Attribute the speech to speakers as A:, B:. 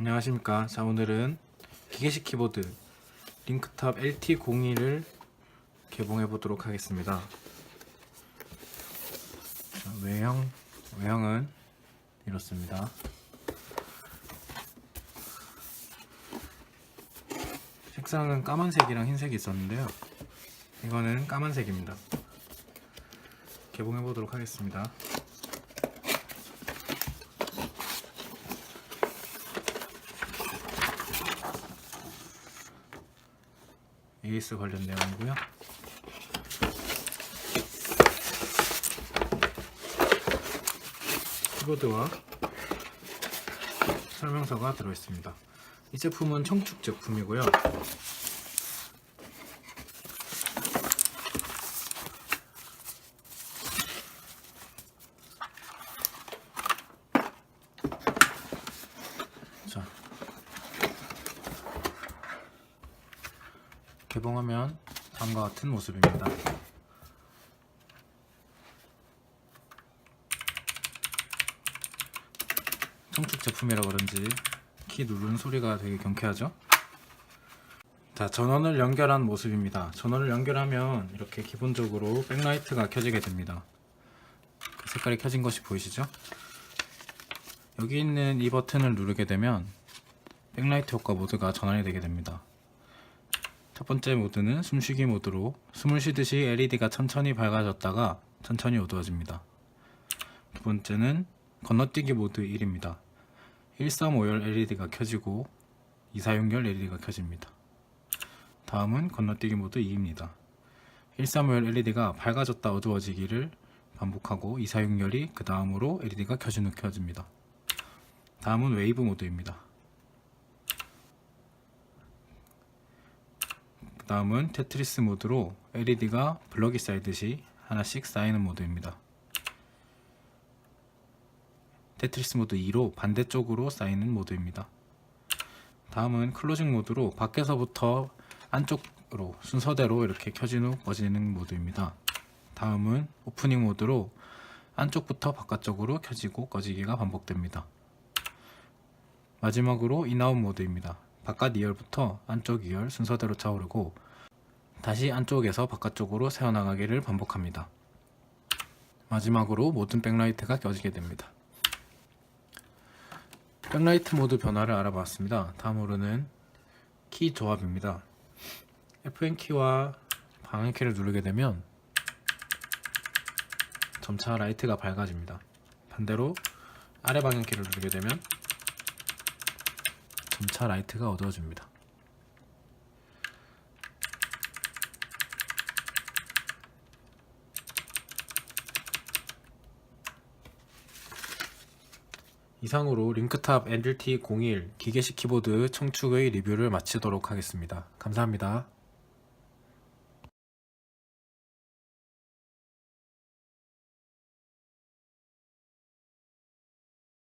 A: 안녕하십니까. 자, 오늘은 기계식 키보드 링크탑 LT01을 개봉해 보도록 하겠습니다. 자, 외형은 이렇습니다. 색상은 까만색이랑 흰색이 있었는데요, 이거는 까만색입니다. 개봉해 보도록 하겠습니다. AS 관련 내용이고요. 키보드와 설명서가 들어있습니다. 이 제품은 청축 제품이고요. 자, 개봉하면 다음과 같은 모습입니다. 청축 제품이라 그런지 키 누르는 소리가 되게 경쾌하죠? 자, 전원을 연결한 모습입니다. 전원을 연결하면 이렇게 기본적으로 백라이트가 켜지게 됩니다. 색깔이 켜진 것이 보이시죠? 여기 있는 이 버튼을 누르게 되면 백라이트 효과 모드가 전환이 되게 됩니다. 첫 번째 모드는 숨쉬기 모드로 숨을 쉬듯이 LED가 천천히 밝아졌다가 천천히 어두워집니다. 두 번째는 건너뛰기 모드 1입니다. 1350 LED가 켜지고 2460 LED가 켜집니다. 다음은 건너뛰기 모드 2입니다. 1350 LED가 밝아졌다 어두워지기를 반복하고 2460이 그 다음으로 LED가 켜진 후 켜집니다. 다음은 웨이브 모드입니다. 그 다음은 테트리스 모드로 LED가 블럭이 쌓이듯이 하나씩 쌓이는 모드입니다. 테트리스 모드 2로 반대쪽으로 쌓이는 모드입니다. 다음은 클로징 모드로 밖에서부터 안쪽으로 순서대로 이렇게 켜진 후 꺼지는 모드입니다. 다음은 오프닝 모드로 안쪽부터 바깥쪽으로 켜지고 꺼지기가 반복됩니다. 마지막으로 인아웃 모드입니다. 바깥 2열부터 안쪽 2열 순서대로 차오르고 다시 안쪽에서 바깥쪽으로 새어나가기를 반복합니다. 마지막으로 모든 백라이트가 켜지게 됩니다. 백라이트 모드 변화를 알아봤습니다. 다음으로는 키 조합입니다. FN키와 방향키를 누르게 되면 점차 라이트가 밝아집니다. 반대로 아래 방향키를 누르게 되면 점차 라이트가 어두워집니다. 이상으로 링크탑 LT01 기계식 키보드 청축의 리뷰를 마치도록 하겠습니다. 감사합니다.